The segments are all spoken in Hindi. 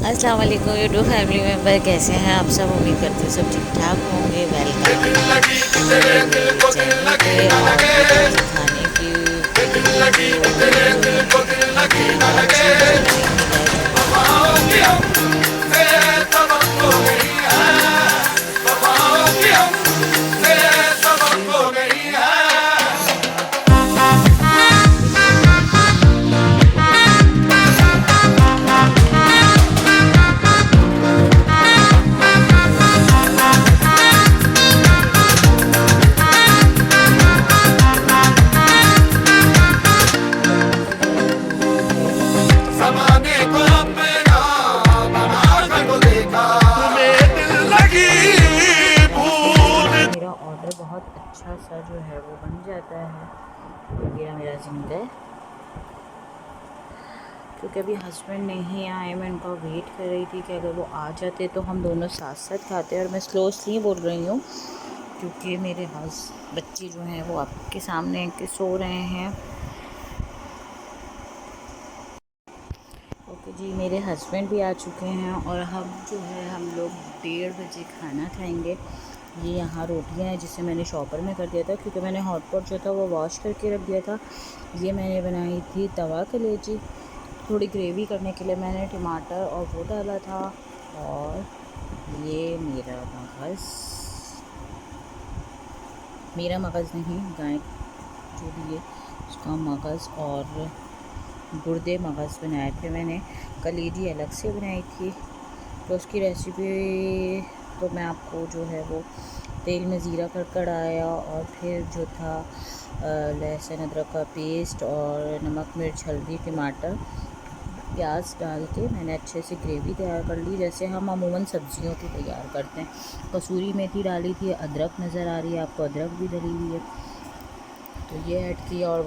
अस्सलाम वालेकुम यूट्यूब फैमिली मेम्बर, कैसे हैं आप सब। उम्मीद करते हैं सब ठीक ठाक होंगे। वेलकम मेरे चैनल पे। और ये खाने की वीडियो जो है ये लाची चटनी है। मेरा ऑर्डर बहुत अच्छा सा जो है वो बन जाता है। मेरा जिंदा है क्योंकि अभी हस्बैंड नहीं आए। मैं उनका वेट कर रही थी कि अगर वो आ जाते तो हम दोनों साथ साथ खाते। और मैं स्लो इसलिए बोल रही हूँ क्योंकि मेरे बच्चे जो हैं वो आपके सामने के सो रहे हैं। ओके जी, मेरे हस्बैंड भी आ चुके हैं और हम जो है हम लोग 1:30 बजे खाना खाएंगे। ये यहाँ रोटियाँ हैं जिसे मैंने शॉपर में कर दिया था क्योंकि मैंने हॉटपॉट जो था वो वॉश करके रख दिया था। ये मैंने बनाई थी तवा कलेजी। थोड़ी ग्रेवी करने के लिए मैंने टमाटर और वो डाला था। और ये मेरा मगज़ नहीं, गाय जो भी है उसका मगज़ और गुर्दे मगज़ बनाए थे मैंने। कलेजी अलग से बनाई थी। तो उसकी रेसिपी तो मैं आपको जो है वो तेल में ज़ीरा कड़कड़ाया और फिर जो था लहसुन अदरक का पेस्ट और नमक मिर्च हल्दी टमाटर प्याज डाल के मैंने अच्छे से ग्रेवी तैयार कर ली, जैसे हम अमूमन सब्जियों की तैयार करते हैं। कसूरी मेथी डाली थी, अदरक नज़र आ रही है आपको, अदरक भी डली हुई है तो ये ऐड किया। और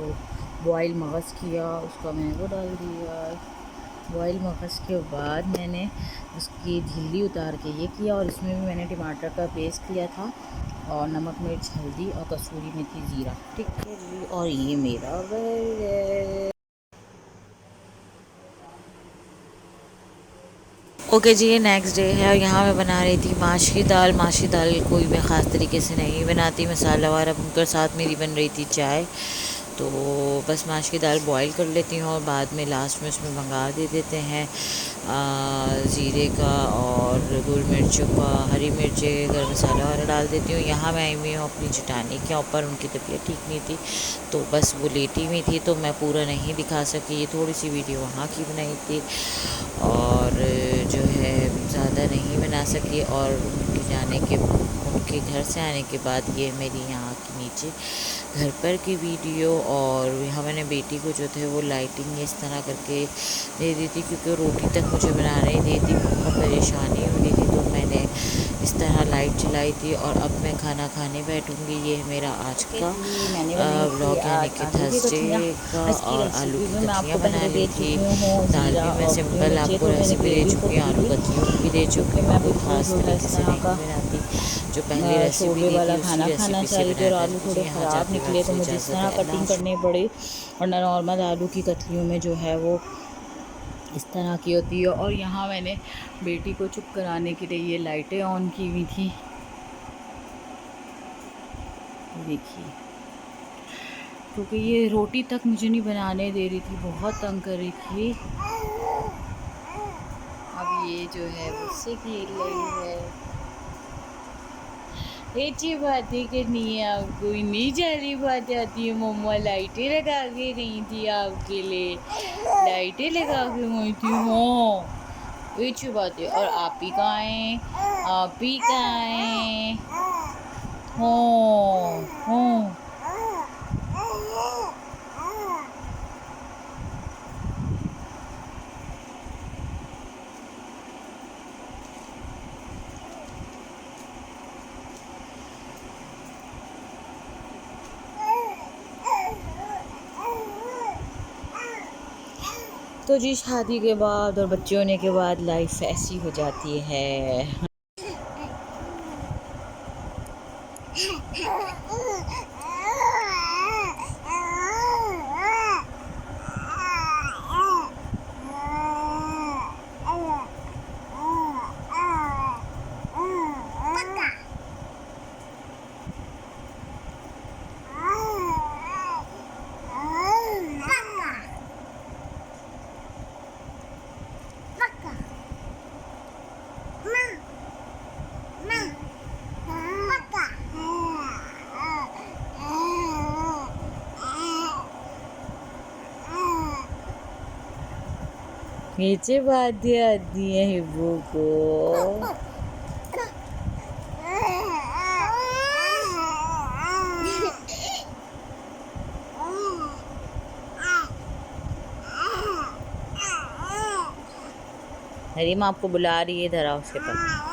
बॉयल मगज़ किया, उसका मैंने वो डाल दिया। बॉयल मगज़ के बाद मैंने उसकी झिल्ली उतार के ये किया। और इसमें भी मैंने टमाटर का पेस्ट लिया था और नमक मिर्च हल्दी और कसूरी मेथी ज़ीरा। ठीक है जी, और ये मेरा बर्गर। ओके जी, ये नेक्स्ट डे है और यहाँ मैं बना रही थी माश दाल। माश दाल कोई मैं ख़ास तरीके से नहीं बनाती, मसाला वाला भूनकर। साथ मेरी बन रही थी चाय। तो बस माश की दाल बॉईल कर लेती हूँ और बाद में लास्ट में उसमें भंगार दे देते हैं ज़ीरे का और गोल मिर्चों का, हरी मिर्चें, गर्म मसाला वाला डाल देती हूँ। यहाँ मैं आई हुई हूँ अपनी जिटानी के ऊपर, उनकी तबीयत ठीक नहीं थी तो बस वो लेटी हुई थी तो मैं पूरा नहीं दिखा सकी। ये थोड़ी सी वीडियो वहाँ की बनाई थी और जो है ज़्यादा नहीं बना सकी। और उनके घर से आने के बाद ये मेरी यहाँ की नीचे घर पर की वीडियो। और यहाँ मैंने बेटी को जो थे वो लाइटिंग इस तरह करके दे दी थी क्योंकि रोटी तक मुझे बनाने नहीं दी थी, बहुत परेशानी हो रही थी तो मैंने इस तरह लाइट जलाई थी। और अब मैं खाना खाने बैठूँगी। ये है मेरा आज का व्लॉग, यानी कि थर्सडे का। और आलू की कतलियाँ बना ली थी। दाल भी मैं सिंपल आपको रेसिपी दे चुकी हूँ, आलू कतलियों की भी दे चुकी हूँ, कोई ख़ास तरीके से नहीं बनाती। जो पहली रेसिपी दी थी उसी रेसिपी से बनाया था। मुझे यहाँ जाते निकले तो वक्त मुझे इस इजाज़त तरह है, अल्लाह कटिंग हाफ़िज़। करनी पड़ी। वरना नॉर्मल आलू की कतलियों में जो है वो इस तरह की होती है। और यहाँ मैंने बेटी को चुप कराने के लिए ये लाइटें ऑन की हुई थी, देखिए, क्योंकि ये रोटी तक मुझे नहीं बनाने दे रही थी, बहुत तंग कर रही थी। अब ये जो है मुझसे खेल रही है। अच्छी बातें करनी है आपको, इतनी सारी बातें आती है। मम्मा लाइटें लगा के गई थी आपके लिए, लाइटें लगा के गई थी। हाँ, अच्छी बात है। और आप ही कहाँ हैं, आप ही कहाँ हैं। हाँ हाँ। तो जी, शादी के बाद और बच्चे होने के बाद लाइफ ऐसी हो जाती है। नीचे बातें आती हैं हिब्बू को। हरीम आपको बुला रही है, इधर आओ उसके पास।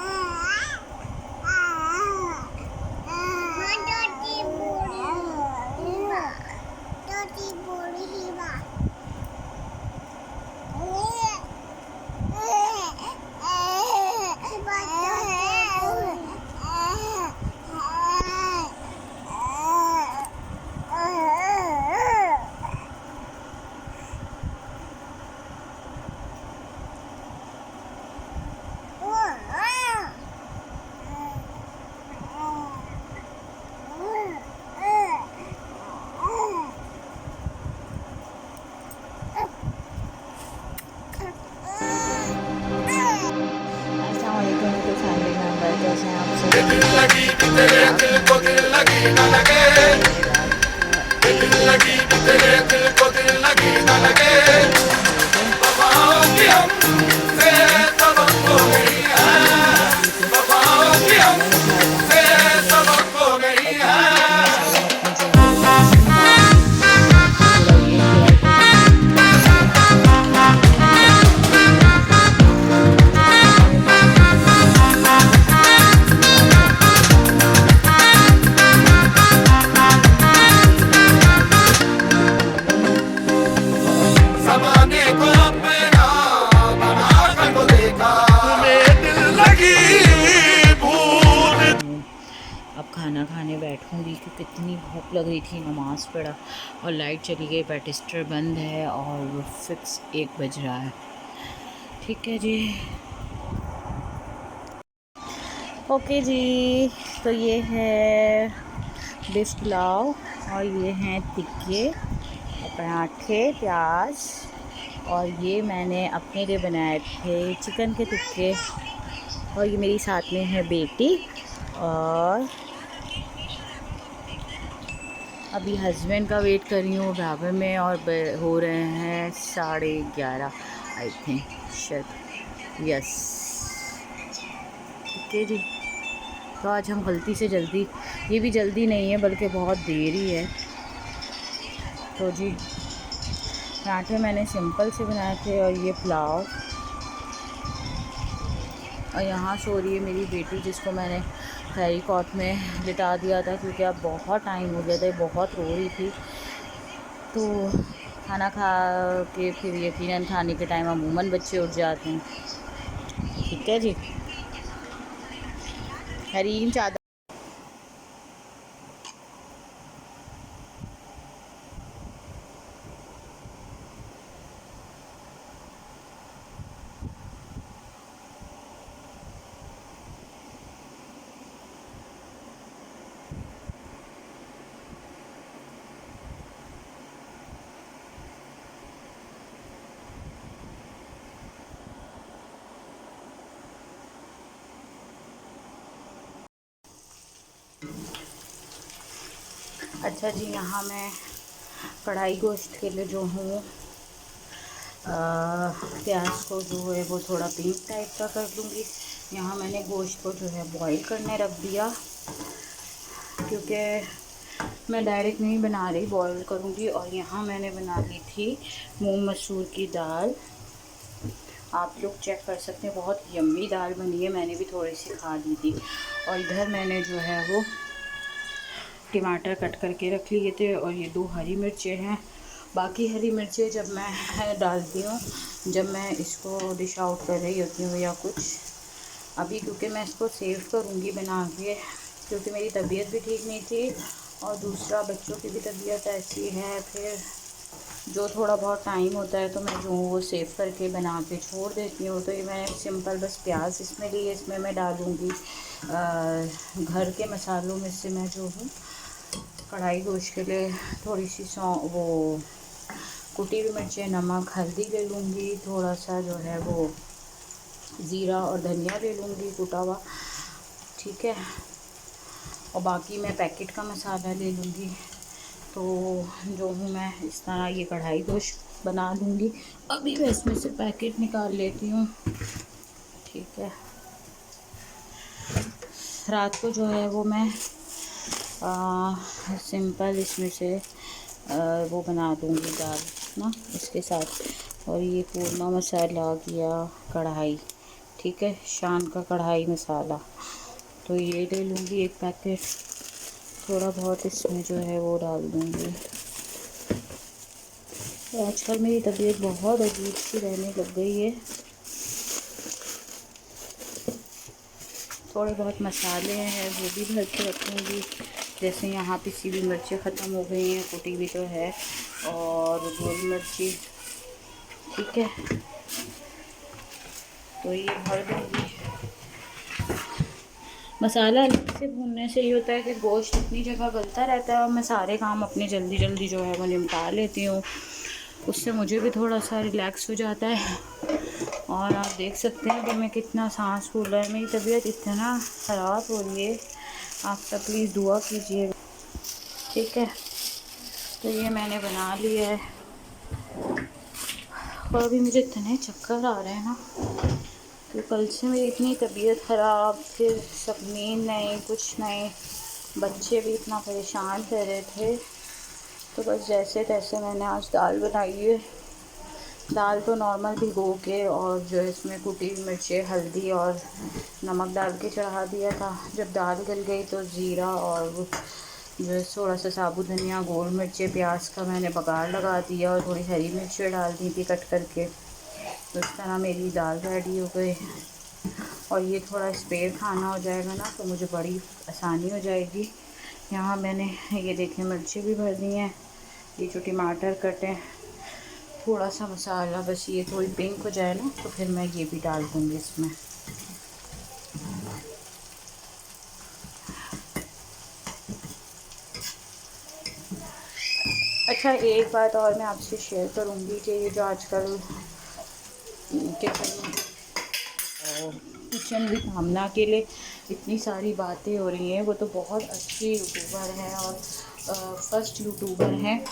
कैसे हैं आप सब? अब खाना खाने बैठूंगी क्योंकि इतनी भूख लग रही थी, नमाज़ पढ़ा और लाइट चली गई, बैटिस्टर बंद है और फिक्स 1 बज रहा है। ठीक है जी, ओके जी। तो ये है बिफ पुलाव और ये हैं टिक्के और पराठे प्याज, और ये मैंने अपने लिए बनाए थे चिकन के टिक्के, और ये मेरी साथ में है बेटी, और अभी हस्बैंड का वेट कर रही हूँ बराबर में, और हो रहे हैं 11:30 आई थिंक, शायद, यस। ओके जी, तो आज हम गलती से जल्दी, ये भी जल्दी नहीं है बल्कि बहुत देर ही है। तो जी पराठे मैंने सिंपल से बनाए थे, और ये पुलाव, और यहाँ सो रही है मेरी बेटी जिसको मैंने हैरी कॉट में लिटा दिया था क्योंकि अब बहुत टाइम हो गया था, बहुत रो रही थी। तो खाना खा के फिर यकीनन खाने के टाइम अमूमन बच्चे उठ जाते हैं। ठीक है जी, हरीम चादर अच्छा जी, यहाँ मैं कढ़ाई गोश्त के लिए जो हूँ प्याज को जो है वो थोड़ा पिंक टाइप का कर लूँगी। यहाँ मैंने गोश्त को जो है बॉईल करने रख दिया क्योंकि मैं डायरेक्ट नहीं बना रही, बॉईल करूँगी। और यहाँ मैंने बना ली थी मूंग मसूर की दाल, आप लोग चेक कर सकते हैं, बहुत यम्मी दाल बनी है, मैंने भी थोड़ी सी खा ली थी। और इधर मैंने जो है वो टमाटर कट करके रख लिए थे, और ये 2 हरी मिर्चें हैं। बाकी हरी मिर्चें जब मैं डालती हूँ, जब मैं इसको डिश आउट कर रही होती हूँ या कुछ, अभी क्योंकि मैं इसको सेव करूँगी बना के, क्योंकि मेरी तबीयत भी ठीक नहीं थी और दूसरा बच्चों की भी तबीयत ऐसी है, फिर जो थोड़ा बहुत टाइम होता है तो मैं जो वो सेव करके बना के छोड़ देती हूँ। तो ये मैं सिंपल बस प्याज इसमें लिए, इसमें मैं डालूँगी घर के मसालों में से मैं जो हूँ कढ़ाई गोश्त के लिए थोड़ी सी वो कुटी हुई मिर्चें, नमक, हल्दी ले लूँगी, थोड़ा सा जो है वो ज़ीरा और धनिया ले लूँगी कुटा हुआ, ठीक है। और बाकी मैं पैकेट का मसाला ले लूँगी। तो जो हूँ मैं इस तरह ये कढ़ाई गोश्त बना लूँगी। अभी मैं इसमें से पैकेट निकाल लेती हूँ, ठीक है। रात को जो है वो मैं सिंपल इसमें से वो बना दूँगी दाल ना इसके साथ। और ये पूर्णा मसाला गया कढ़ाई, ठीक है, शान का कढ़ाई मसाला, तो ये ले लूँगी एक पैकेट। थोड़ा बहुत इसमें जो है वो डाल दूँगी। तो आजकल मेरी तबीयत बहुत अजीब सी रहने लग गई है। थोड़े बहुत मसाले हैं वो भी भर के रखूँगी, जैसे यहाँ पिसी हुई मिर्चें ख़त्म हो गई हैं, कुटी हुई जो है, और गोल मिर्ची, ठीक है, तो ये भर दूँगी। मसाला अलग से भूनने से ये होता है कि गोश्त अपनी जगह गलता रहता है और मैं सारे काम अपने जल्दी जल्दी जो है वो निपटा लेती हूँ। उससे मुझे भी थोड़ा सा रिलैक्स हो जाता है। और आप देख सकते हैं कि मैं कितना सांस फूल रहा है, मेरी तबीयत इतना ख़राब हो रही है। आप सब प्लीज़ दुआ कीजिए, ठीक है। तो ये मैंने बना लिया है। और अभी मुझे इतने चक्कर आ रहे हैं ना, तो कल से मेरी इतनी तबीयत ख़राब, फिर सब नींद नहीं, कुछ नहीं, बच्चे भी इतना परेशान कर रहे थे। तो बस जैसे तैसे मैंने आज दाल बनाई है। दाल तो नॉर्मल भिगो के और जो है इसमें कुटी हुई मिर्चें, हल्दी और नमक डाल के चढ़ा दिया था। जब दाल गल गई तो ज़ीरा और जो है थोड़ा सा साबुत धनिया, गोल मिर्चें, प्याज का मैंने बघार लगा दिया और थोड़ी हरी मिर्चें डाल दी थी कट करके। तो इस तरह मेरी दाल रेडी हो गई। और ये थोड़ा स्पेयर खाना हो जाएगा ना तो मुझे बड़ी आसानी हो जाएगी। यहाँ मैंने ये देखें मिर्ची भी भर दी हैं, ये जो टमाटर कटे, थोड़ा सा मसाला, बस ये थोड़ी पिंक हो जाए ना तो फिर मैं ये भी डाल दूँगी इसमें। अच्छा, एक बात और मैं आपसे शेयर करूँगी कि ये जो आजकल किचन विद आमना के लिए इतनी सारी बातें हो रही हैं, वो तो बहुत अच्छी यूट्यूबर हैं और फर्स्ट यूट्यूबर हैं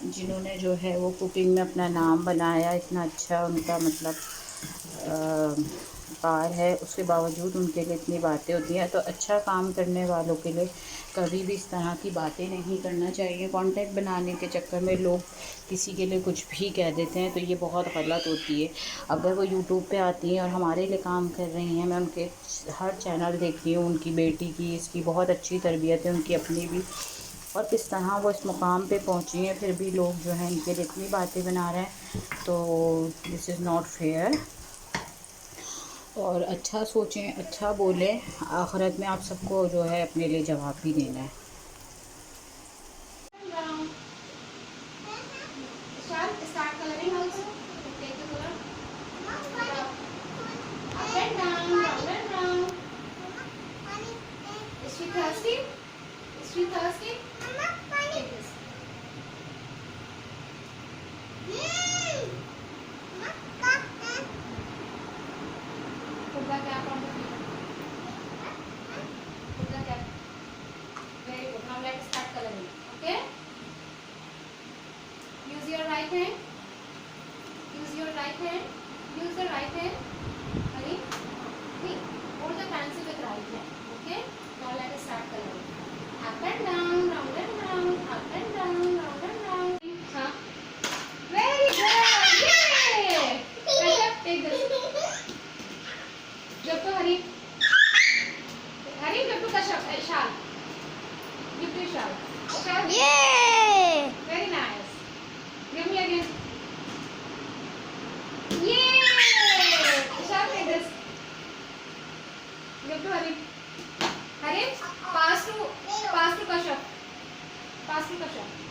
जिन्होंने जो है वो कुकिंग में अपना नाम बनाया। इतना अच्छा उनका मतलब कार है, उसके बावजूद उनके लिए इतनी बातें होती हैं। तो अच्छा काम करने वालों के लिए कभी भी इस तरह की बातें नहीं करना चाहिए। कंटेंट बनाने के चक्कर में लोग किसी के लिए कुछ भी कह देते हैं, तो ये बहुत गलत होती है। अगर वो यूट्यूब पे आती हैं और हमारे लिए काम कर रही हैं, मैं उनके हर चैनल देखती हूँ, उनकी बेटी की, इसकी बहुत अच्छी तरबियत है, उनकी अपनी भी, और किस तरह वो इस मुकाम पे पहुँची हैं, फिर भी लोग जो हैं इनके लिए इतनी बातें बना रहे हैं, तो दिस इज़ नॉट फेयर। और अच्छा सोचें, अच्छा बोलें, आखिरत में आप सबको जो है अपने लिए जवाब भी देना है। Use your right hand. Use your right hand. Use the right hand. Honey. Hey, hold the pencil with right hand. Okay. Now let us start coloring. Up and down, round and round, up and down, round and round. Huh? Very good. Yay! Kashyap, take this. Jab to Hari. Hari, jab to Kashyap. Shal. Give to Shal. Shal. Yay! Very nice. Give me again. Yay! Shall take this. Give to Hari. Hari, pass to Kashyap. Pass to Kashyap.